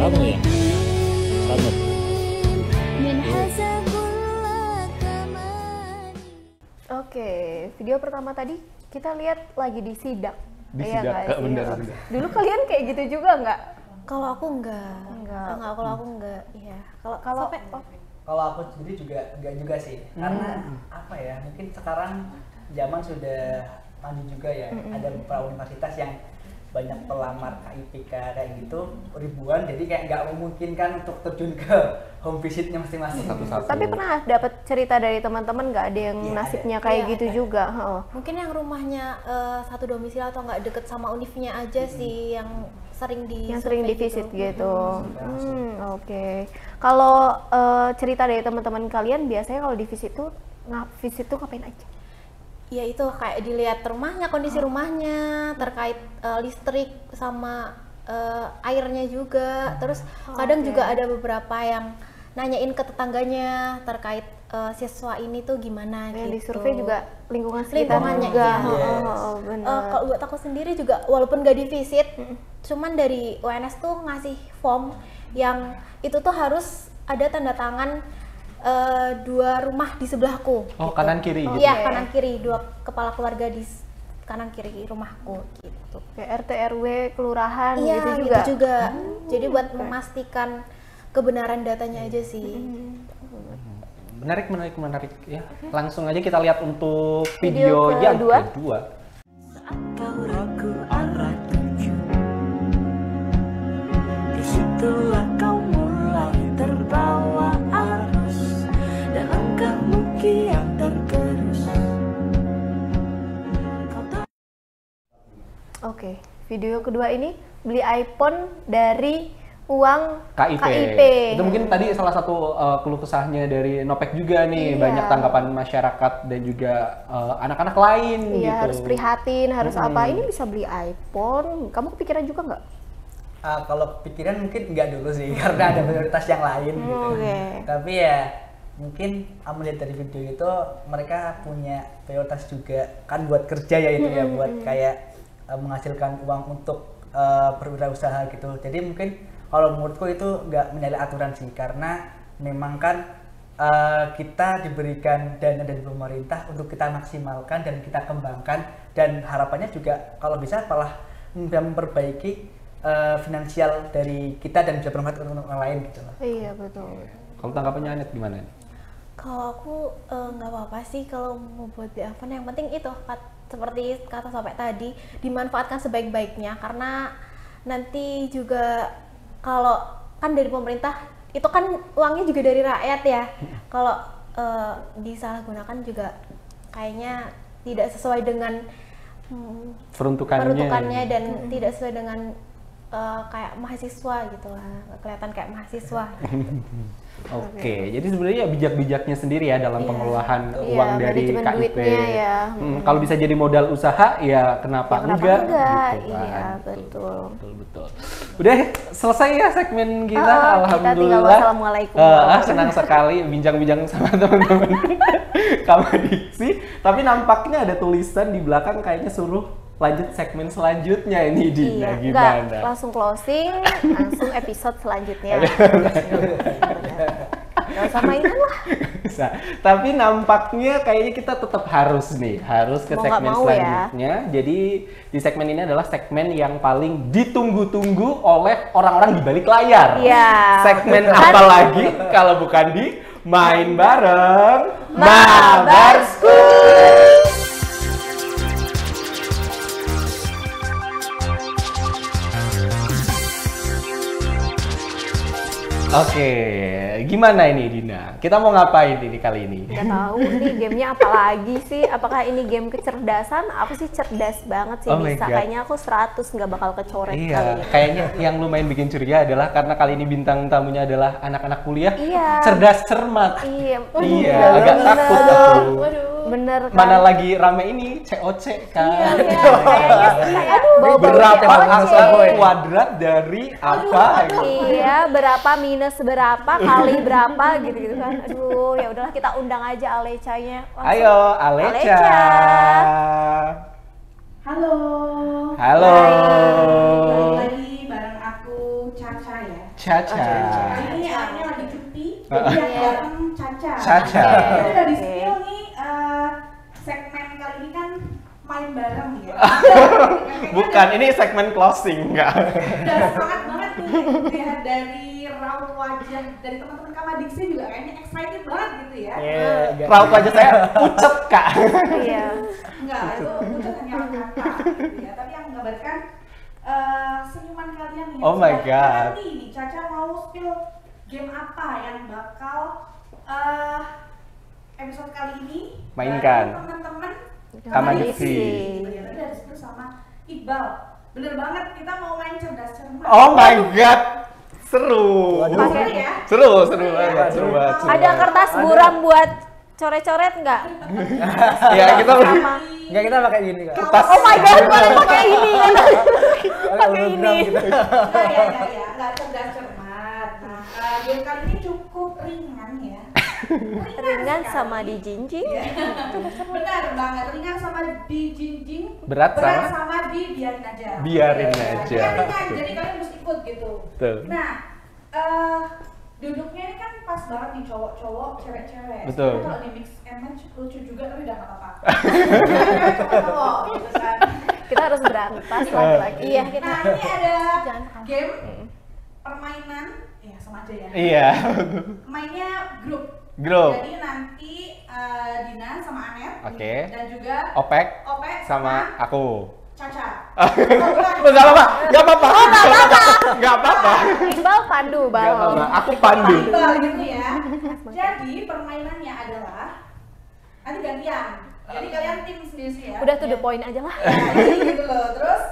Kamu ya? Kamu. Oke, video pertama tadi kita lihat lagi di sidang. Di Iya sidang, nggak sih? benar. Dulu kalian kayak gitu juga nggak? Kalau aku enggak. Enggak. Kalau aku enggak. Iya. Kalau Kalau aku sendiri juga enggak juga sih, karena apa ya, mungkin sekarang zaman sudah maju juga ya, ada beberapa universitas yang banyak pelamar KIPK kayak gitu ribuan, jadi kayak nggak memungkinkan untuk terjun ke home visitnya masing-masing. Satu-satu. Tapi pernah dapat cerita dari teman-teman nggak ada yang Iya, nasibnya ada. kayak Iya, gitu ada. juga? Mungkin yang rumahnya satu domisili atau nggak deket sama univnya aja sih yang sering di Yang sering survei divisit gitu. Langsung. Oke. Kalau cerita dari teman-teman kalian biasanya kalau divisit tuh visit tuh ngapain aja? Ya itu kayak dilihat rumahnya, kondisi rumahnya, terkait listrik sama airnya juga. Terus kadang oke. juga ada beberapa yang nanyain ke tetangganya terkait siswa ini tuh gimana Yang gitu. di survei juga lingkungan sekitar Lingkungannya, juga. iya. Benar. Kalau buat aku sendiri juga walaupun gak divisit, cuman dari UNS tuh ngasih form yang itu tuh harus ada tanda tangan 2 rumah di sebelahku. Oh, kanan kiri gitu. Iya, kanan kiri, 2 kepala keluarga di kanan kiri rumahku gitu. Kayak RT RW kelurahan Iya, gitu gitu juga. juga. Jadi buat memastikan kebenaran datanya aja sih. Menarik ya. Langsung aja kita lihat untuk Video video yang kedua. kedua. Kau ragu arah tuju, disitulah kau mulai terbawa arus dan langkahmu kian tergerus. Oke, video kedua ini beli iPhone dari uang KIP. Itu mungkin tadi salah satu keluh kesahnya dari Nopek juga nih, Iya. banyak tanggapan masyarakat dan juga anak-anak lain Iya, gitu. harus prihatin, harus apa? Ini bisa beli iPhone. Kamu kepikiran juga nggak? Kalau pikiran mungkin enggak dulu sih, karena ada prioritas yang lain gitu. Oke. Tapi ya mungkin melihat dari video itu mereka punya prioritas juga kan buat kerja ya itu ya, buat kayak menghasilkan uang untuk berwirausaha gitu. Jadi mungkin kalau menurutku itu nggak menyalahi aturan sih, karena memang kan kita diberikan dana dari pemerintah untuk kita maksimalkan dan kita kembangkan, dan harapannya juga kalau bisa malah memperbaiki finansial dari kita dan bisa bermanfaat untuk orang lain gitu loh. Iya, betul. Kalau tanggapannya Anet gimana? Kalau aku nggak apa-apa sih kalau mau buat di iPhone, yang penting itu seperti kata sampai tadi dimanfaatkan sebaik-baiknya, karena nanti juga kalau kan dari pemerintah itu kan uangnya juga dari rakyat ya. Kalau disalahgunakan juga kayaknya tidak sesuai dengan peruntukannya dan tidak sesuai dengan kayak mahasiswa gitu lah, nggak kelihatan kayak mahasiswa. Oke, jadi sebenarnya bijak-bijaknya sendiri ya dalam Iya. pengelolaan Iya, uang dari manajemen KIP. duitnya ya. Kalau bisa jadi modal usaha, ya kenapa, Ya, kenapa enggak? enggak? Gitu Iya, kan. betul. Betul. Udah selesai ya segmen kita, Kita tinggal alhamdulillah. wassalamualaikum. Senang sekali bincang-bincang sama teman-teman Kamadiksi. Tapi nampaknya ada tulisan di belakang kayaknya suruh lanjut segmen selanjutnya ini, Dina. Iya, Gimana? enggak, langsung closing, langsung episode selanjutnya. Gak usah mainan lah. Bisa. Tapi nampaknya kayaknya kita tetap harus ke Mau nggak segmen mau ya. selanjutnya. Jadi di segmen ini adalah segmen yang paling ditunggu-tunggu oleh orang-orang di balik layar. Iya. Segmen betul. apa lagi kalau bukan di Main Bareng Mabar School. Oke, gimana ini Dina? Kita mau ngapain ini kali ini? Nggak tahu nih gamenya apa lagi sih? Apakah ini game kecerdasan? Aku sih cerdas banget sih Oh my bisa. God. Kayaknya aku 100 nggak bakal kecoret kali Iya, ini. kayaknya yang lumayan bikin curiga adalah karena kali ini bintang tamunya adalah anak-anak kuliah. Iya. Cerdas cermat. Iya, Iya, bener, agak bener. takut aku. Waduh. Bener kan? Mana lagi rame ini COC kan. Iya, kayaknya kayak bau-bau Berapa COC. angka kuadrat dari apa? Iya, berapa minus berapa kali berapa gitu-gitu kan. Aduh, ya udahlah kita undang aja Alecanya. Langsung. Ayo, Aleca. Aleca. Halo. Halo. Balik lagi bareng aku Caca ya. Caca. Kali ini anaknya lagi cuti, jadi yang datang Caca. Caca. Kita udah di Oke. spill nih segmen kali ini kan main bareng ya. Bukan, ini segmen closing enggak. Udah semangat banget nih lihat dari raut wajah dari teman-teman Kamadiksi juga kayaknya excited banget gitu ya. Raut wajah saya pucet, Kak. Iya. Enggak, itu hanya kata gitu ya. Tapi yang menggambarkan senyuman kalian nih. Oh my God. Nanti nih Caca mau spill game apa yang bakal episode kali ini Mainkan. bareng teman-teman Kamadiksi. gitu ya. Tadi ada spill sama Iqbal. Bener banget, kita mau main cerdas cermat. Oh my god. Seru. Pakai- ya. Seru banget, seru banget. seru Ada banget. kertas buram buat coret-coret nggak? Ya, kita Sama. Enggak, kita pakai gini kak. kertas. Oh my god, boleh pakai ini kan? Pakai ini. gitu. Nggak cerdas cermat. Nah, game kali ini cukup ringan ya. Ringan sekali. sama dijinjing. Benar banget, ringan sama dijinjing, Berat sama? sama dibiarin aja. Biarin Ya, aja. kan ringan, jadi kalian harus ikut gitu. Betul. Nah, duduknya ini kan pas banget nih cowok-cowok, cewek-cewek. Betul. Sebenarnya kalau di mix and match lucu juga tapi udah nggak apa-apa. Cowok-cowok gitu kan. Kita harus berantas lagi-lagi. Iya, kita. Nah, ini ada Jangan kalah. game permainan, ya sama aja ya. Iya. Mainnya grup. Grup. Jadi nanti Dina sama Anet. Oke. Dan juga Opek Opek sama aku. Caca. Enggak apa-apa. Enggak apa-apa. Enggak apa-apa. Iqbal pandu, Enggak Bal. apa-apa. Aku pandu. Iqbal gitu ya. Jadi permainannya adalah nanti gantian. Jadi kalian tim sendiri ya. Udah to the point aja lah. Ya, jadi gitu loh. Terus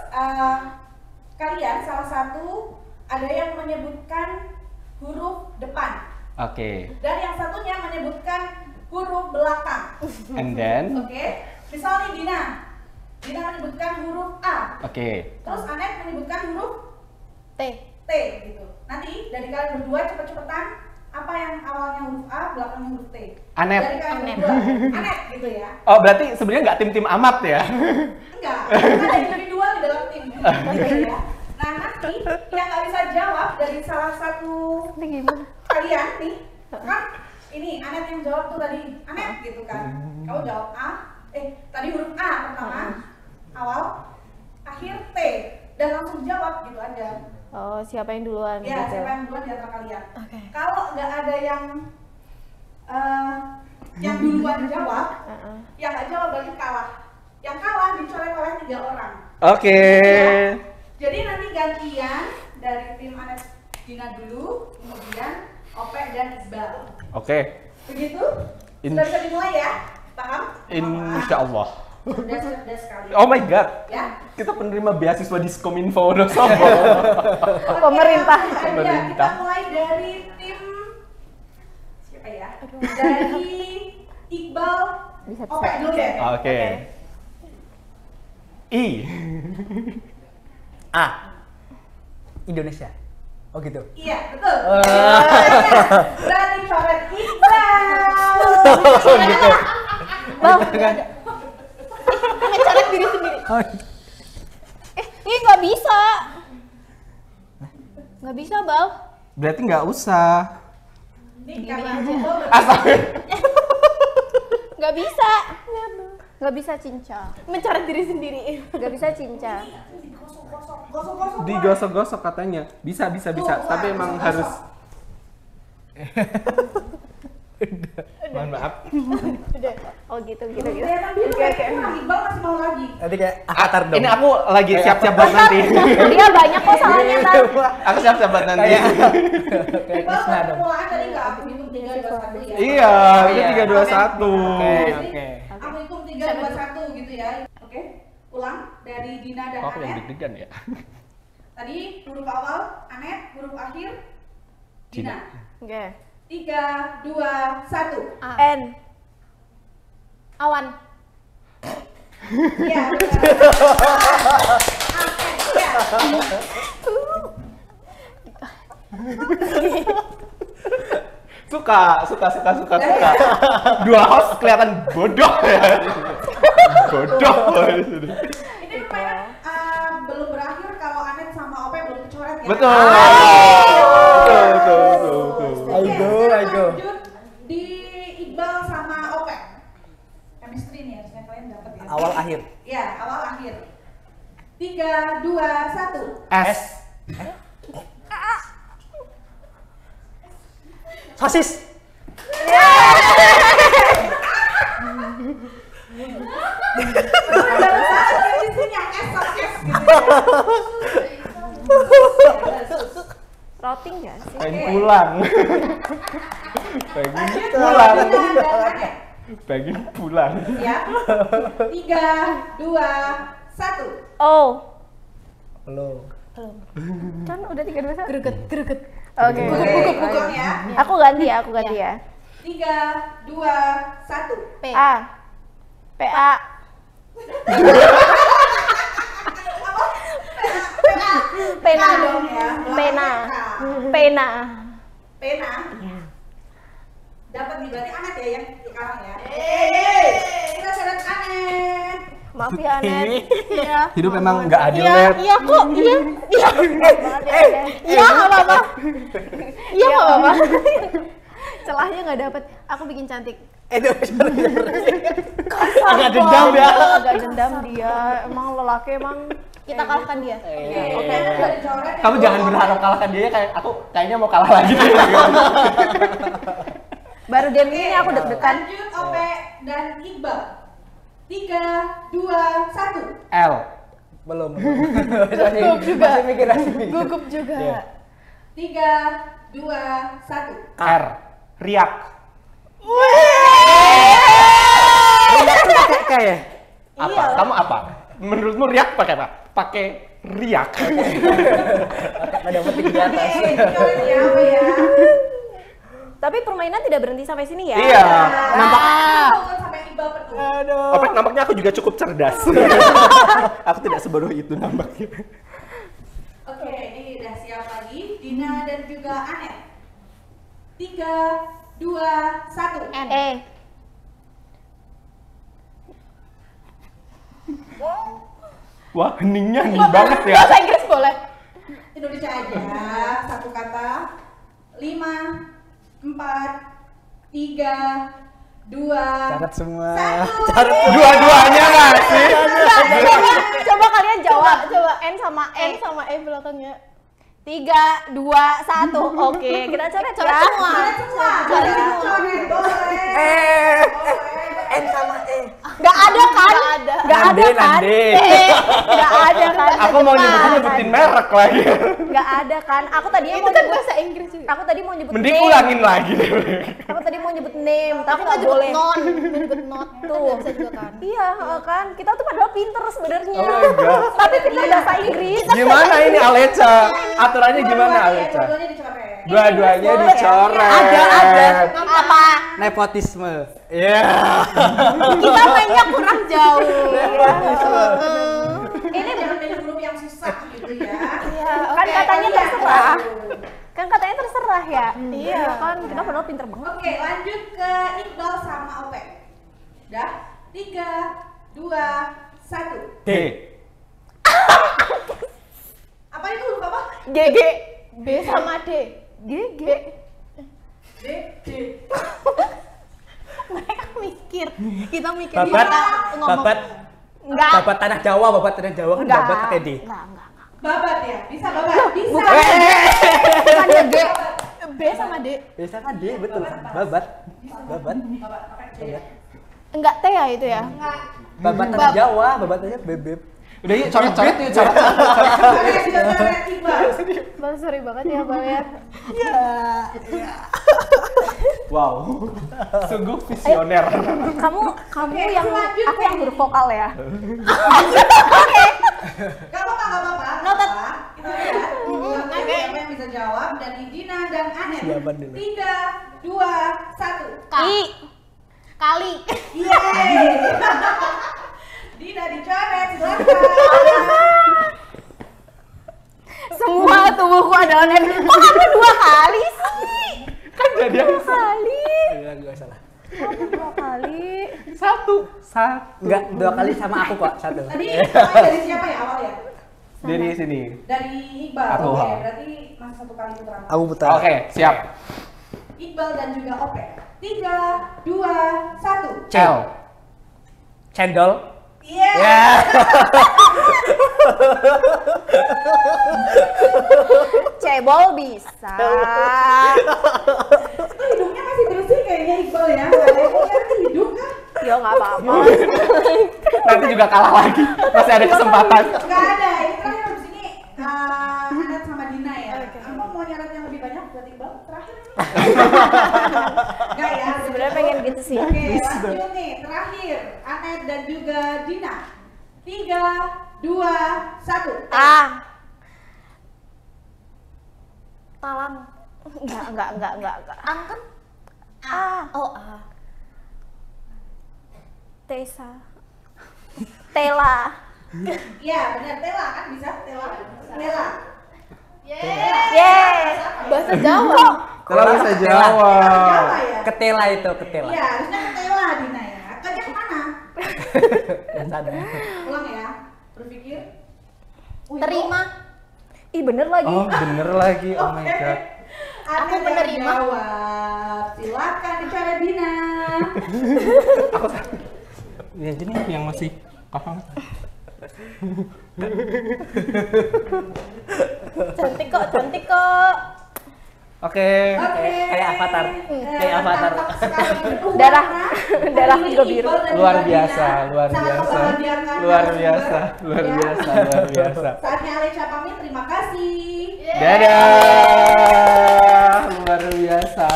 kalian salah satu ada yang menyebutkan huruf depan Oke. dan yang satunya menyebutkan huruf belakang. And then Oke. Misal nih Dina menyebutkan huruf A. oke. Terus Anet menyebutkan huruf T. T gitu. Nanti dari kalian berdua cepet-cepetan apa yang awalnya huruf A, belakangnya huruf T. Anet. Dari kalian Anet. berdua. Anet gitu ya. Oh, berarti sebenarnya nggak tim-tim amat ya? Enggak, ada individual di dalam tim gitu ya. Nah nanti yang nggak bisa jawab dari salah satu Ini gimana? kalian nih, kan ini Anet yang jawab tuh tadi, Anet gitu kan. Kamu jawab A, tadi huruf A pertama, awal, akhir T, dan langsung jawab gitu aja. Oh, siapa yang duluan Ya, gitu. siapa yang duluan di antara kalian. Oke. Kalau nggak ada yang duluan jawab, yang nggak jawab berarti kalah. Yang kalah dicoret oleh 3 orang. Oke. Jadi nanti gantian dari tim Anet Dina dulu, kemudian Opek dan Iqbal. Oke. Begitu? In- Sudah bisa dimulai ya? Paham? Insya Allah. Cerdas sekali. Oh my god. Ya. Kita penerima beasiswa Diskominfo udah sombong. Oke, Pemerintah. langsung aja. Pemerintah. Kita mulai dari tim siapa ya? Dari Iqbal, Bisa, bisa. Opek dulu deh. Oke. I. A. Indonesia. Oh gitu. Iya, betul. Berarti coret Iqbal. Oh gitu. Bal, ngecoret diri sendiri. Oh, Ih, nggak bisa. Nggak bisa, Bal. Berarti nggak usah. Ini karena Iqbal Nggak bisa. Nggak bisa cinca. Mencoret diri sendiri. Nggak bisa cinca. gosok-gosok. Digosok-gosok katanya. Bisa. Tapi emang harus. mana? maaf. Udah. Oh gitu. Kelihatan biru Oke. Iqbal masih mau lagi. Nanti kayak avatar dong. Ini aku lagi siap-siap buat nanti. Dia banyak kok salahnya Tan. Aku siap-siap buat nanti. Kayak Iqbal Krisna baru dong. mulai tadi nggak aku hitung 3, 2, 1 ya. Iya, ini 3, 2, 1. Oke. Aku hitung 3, 2, 1 gitu ya. Oke. Ulang dari Dina dan Kok aku yang Anet. deg-degan ya? Tadi huruf awal Anet, huruf akhir Dina. Oke. 3, 2, 1. N. Awan. Iya. Iya. Suka. Dua host kelihatan bodoh ya. Bodoh. Ini permainan belum berakhir kalau Anet sama Ope belum kecoret ya. Betul. Oke, I go. lanjut di Iqbal sama Ope. Chemistry nih harusnya kalian dapat ya. Awal akhir. Ya, awal akhir. 3, 2, 1. S. Sosis. Chemistry-nya S sama S gitu ya. Routing nggak sih? Pengen pulang. Lanjut Pulang. Dina dan Anet. Pengen pulang. Ya. 3, 2, 1. Oh. Belum. Kan udah 3, 2, 1. Greget. Oke. Gugup ya. Aku ganti ya. 3, 2, 1. P. A. PA. Pena. dong ya. Pena. K. Pena. Pena. Dapat nih berarti Anet ya yang sekarang ya. Kita coret Anet. Maaf ya Anet. Iya. Hidup emang nggak adil, Iya, Net. iya kok. Iya. Iya. Iya nggak apa-apa. Iya nggak apa-apa. Celahnya nggak dapet. Aku bikin cantik. Agak dendam ya. Agak dendam dia. Emang lelaki emang. Kita kalahkan dia. Oke. Udah dicoret. Kamu jangan berharap kalahkan dia, kayak aku kayaknya mau kalah lagi. Baru dia ini aku deg-degan. Lanjut Ope dan Iqbal. 3, 2, 1. L. Belum. Masih mikir. Gugup juga. Iya. 3, 2, 1. R. Riak. Kayak Apa? Kamu apa? Menurutmu riak pakai apa? Pakai riak. ada petik di atas. Dicoret ya Ope ya. Tapi permainan tidak berhenti sampai sini ya. Iya. Nampak. Nah, sampai Iqbal penuh. Opek nampaknya aku juga cukup cerdas. Aku tidak sebodoh itu nampaknya. Oke, ini udah siap lagi. Dina dan juga Anet. 3, 2, 1. N. E. Wah, heningnya hening banget ya. Bahasa Inggris boleh. Indonesia aja. Satu kata. 5, 4, 3, 2, Catat semua. 1. Dua-duanya nggak sih? Coba kalian jawab. Coba N sama E. N sama E belakangnya. 3, 2, 1. Oke, kita coret ya. semua. Semua. Coret semua. Coret boleh. N sama E. Gak ada kan? Nggak ada. Gak ada kan? Nande. Gak ada kan? Aku mau nyebutin merek lagi. Gak ada kan? Aku tadinya Itu mau kan nyebut. bahasa Inggris juga. Aku tadi mau nyebut Mending name. ulangin lagi deh. Aku tadi mau nyebut name, tapi Tapi nggak kan boleh. non, menyebut not tuh nggak bisa juga kan. Iya, kan? Kita tuh padahal pinter sebenarnya. Oh my God. Tapi pinter bahasa Inggris. Gimana ini Aleca? Aturannya gimana Aleca? Dua-duanya dicoret. Dua-duanya Boleh ya? dicoret. Ada. Apa? Nepotisme. Iya. Kita mainnya kurang jauh. Ini jangan pilih huruf yang susah gitu ya. Iya, Kan oke. katanya Iya, terserah. aduh. Kan katanya terserah ya. Iya. Kan kita padahal pinter banget. Oke, lanjut ke Iqbal sama Ope. Udah? 3, 2, 1. D. Apa itu huruf apa? GG. B sama D. GG. D, D. Mereka mikir. Kita mikir. Babat. Kita ngomong. Babat. Enggak. Babat tanah Jawa, babat tanah Jawa kan Enggak. babat pakai D. Enggak. Babat ya? Bisa babat? Bisa. Bukan. Bukan GG. B sama D. Bisa kan D, betul kan? Babat. Babat. pakai C ya. Enggak teh ya itu ya? Babat tanah Jawa, babat aja bebek. Udah yuk, coret-coret yuk, coret. Coret, Iqbal. Bang, sorry banget ya Bang ya. Wow, sungguh visioner. Kamu yang aku yang huruf vokal ya. Gak apa-apa. Noted. Kita lihat. Siapa yang bisa jawab dari Dina dan Anet. Silakan dulu. 3, 2, 1. Kali. Yeay. Dina dicoret, silakan. Semua tubuhku adalah net. Kok kamu 2 kali sih? Kan jadi yang 2 kali. Enggak salah. Kamu 2 kali. satu. Enggak, 2 kali sama aku kok, 1. Tadi mulai dari siapa ya awal ya? Dari sini. Dari Iqbal. Aku. Oke, berarti masih 1 kali putaran. Aku putar. Oke, siap. Iqbal dan juga Ope. 3, 2, 1. Cel. Cendol. Yeah. Cebol bisa. Itu hidungnya masih bersih kayaknya Iqbal ya. Gak ada yang lihat hidung kan? Ya nggak apa-apa. Nanti juga kalah lagi. Masih ada kesempatan. Gak ada. Ini terakhir habis ini Anet sama Dina ya. Kamu mau nyaret yang lebih banyak buat Iqbal? Terakhir. Gak ya? Sebenarnya pengen gitu sih. Oke, lanjut nih. Terakhir, Anet dan juga Dina. 3, 2, 1. Talang. Enggak. Angkat. Oh, Tesa. Tela. Iya, benar. Tela kan bisa? Tela. Tela. Yeay. Bahasa Jawa. Kalau bisa Jawa jawab. ya? Ketela itu, ketela. Iya, harusnya ke Tela Dina ya. Kerja kemana? Dan sana. Ulang ya. Berpikir. Terima. Ih bener lagi. Oh, bener lagi. Oh my god. Aku Anet yang menerima. jawab. Silakan bicara Dina. Ini aja nih yang masih kosong. Cantik kok. Oke. Kayak avatar. Kayak avatar. Darah juga biru. Luar biasa. Saatnya Alecha pamit, terima kasih. Dadah. Luar biasa.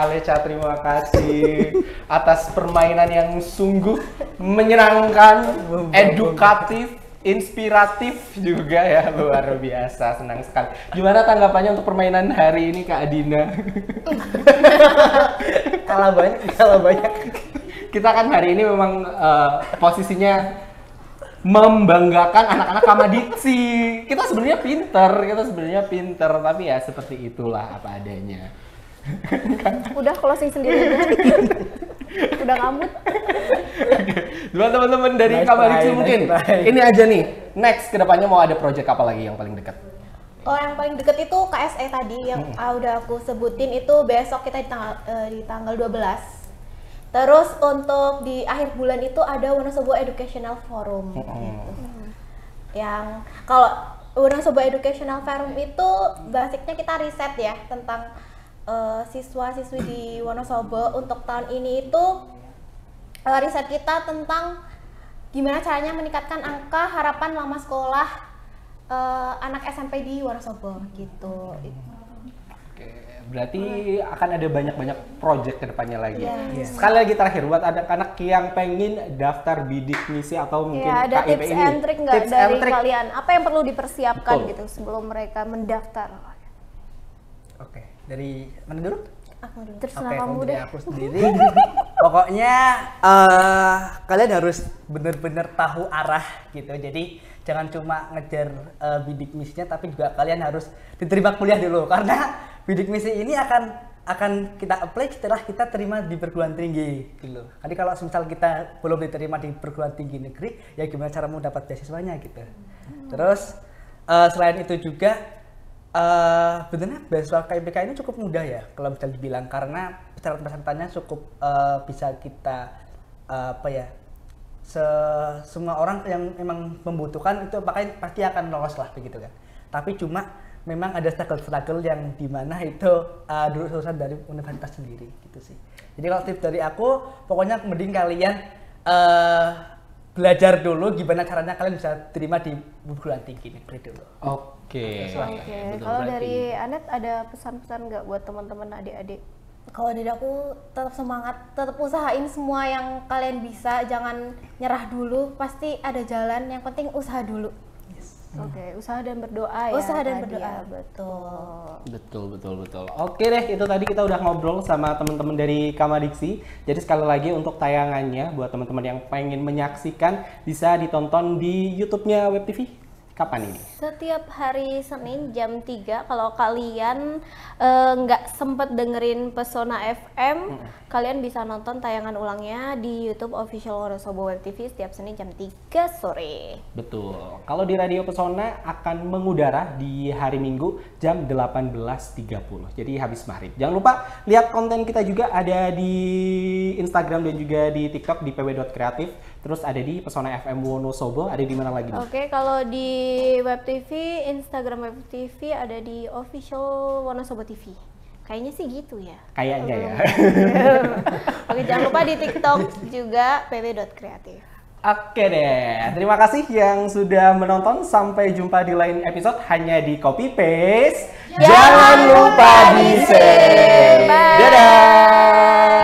Alecha, terima kasih atas permainan yang sungguh menyenangkan, edukatif, inspiratif juga ya. Luar biasa, senang sekali. Gimana tanggapannya untuk permainan hari ini Kak Adina? Kalah banyak. Kita kan hari ini memang posisinya membanggakan anak-anak Kamadiksi. Kita sebenarnya pinter, tapi ya seperti itulah apa adanya. Udah closing sendiri aja. Udah ngamut. Dua teman-teman dari Kamadiksi mungkin. Ini aja nih. Next kedepannya mau ada project apa lagi yang paling dekat? Oh, yang paling deket itu KSE tadi yang udah aku sebutin, itu besok kita di tanggal 12. Terus untuk di akhir bulan itu ada Wonosobo Educational Forum gitu. Yang kalau Wonosobo Educational Forum itu basicnya kita riset ya tentang siswa-siswi di Wonosobo. Untuk tahun ini itu riset kita tentang gimana caranya meningkatkan angka harapan lama sekolah anak SMP di Wonosobo gitu. Oke, berarti akan ada banyak-banyak project ke depannya lagi. Yes. Sekali lagi terakhir buat anak-anak yang pengen daftar bidik misi atau mungkin Ya, ada KIP tips ini. and trick nggak Tips dari and trick. kalian? Apa yang perlu dipersiapkan Betul. gitu sebelum mereka mendaftar? Oke, dari mana dulu? Terserah Oke, kamu kalau deh. dari aku sendiri, pokoknya kalian harus bener-bener tahu arah gitu. Jadi jangan cuma ngejar bidik misinya, tapi juga kalian harus diterima kuliah dulu, karena bidik misi ini akan kita apply setelah kita terima di perguruan tinggi gitu. Jadi kalau misal kita belum diterima di perguruan tinggi negeri, ya gimana cara mau dapat beasiswanya gitu. Terus selain itu juga sebenarnya beasiswa KIPK ini cukup mudah ya kalau bisa dibilang, karena pesertanya cukup bisa kita semua orang yang memang membutuhkan itu pasti akan lolos lah begitu kan. Tapi cuma memang ada struggle yang dimana itu dulu lulusan dari universitas sendiri gitu sih. Jadi kalau tips dari aku, pokoknya mending kalian belajar dulu gimana caranya kalian bisa terima di perguruan tinggi negeri dulu. Oke. Betul, Kalau berarti. dari Anet ada pesan-pesan nggak buat teman-teman adik-adik? Kalau dari aku tetap semangat, tetap usahain semua yang kalian bisa, jangan nyerah dulu, pasti ada jalan, yang penting usaha dulu. Oke, usaha dan berdoa ya. Usaha dan tadi berdoa, ya, betul. Betul. Oke deh, itu tadi kita udah ngobrol sama teman-teman dari Kamadiksi. Jadi sekali lagi untuk tayangannya buat teman-teman yang pengen menyaksikan bisa ditonton di YouTube-nya Web TV. Kapan ini? Setiap hari Senin jam 3 kalau kalian nggak sempet dengerin Pesona FM, kalian bisa nonton tayangan ulangnya di YouTube Official Wonosobo Web TV setiap Senin jam 3 sore. Betul. Kalau di Radio Pesona akan mengudara di hari Minggu jam 18.30. Jadi habis maghrib. Jangan lupa lihat konten kita juga ada di Instagram dan juga di TikTok di pw.kreatif. Terus ada di Pesona FM Wonosobo, ada di mana lagi? Oke, kalau di Web TV, Instagram Web TV ada di Official Wonosobo TV. Kayaknya sih gitu ya. Kayaknya ya. Oke, jangan lupa di TikTok juga pw.kreatif. Oke deh, terima kasih yang sudah menonton. Sampai jumpa di lain episode hanya di Copy Paste. Jangan lupa di share. Bye. Dadah.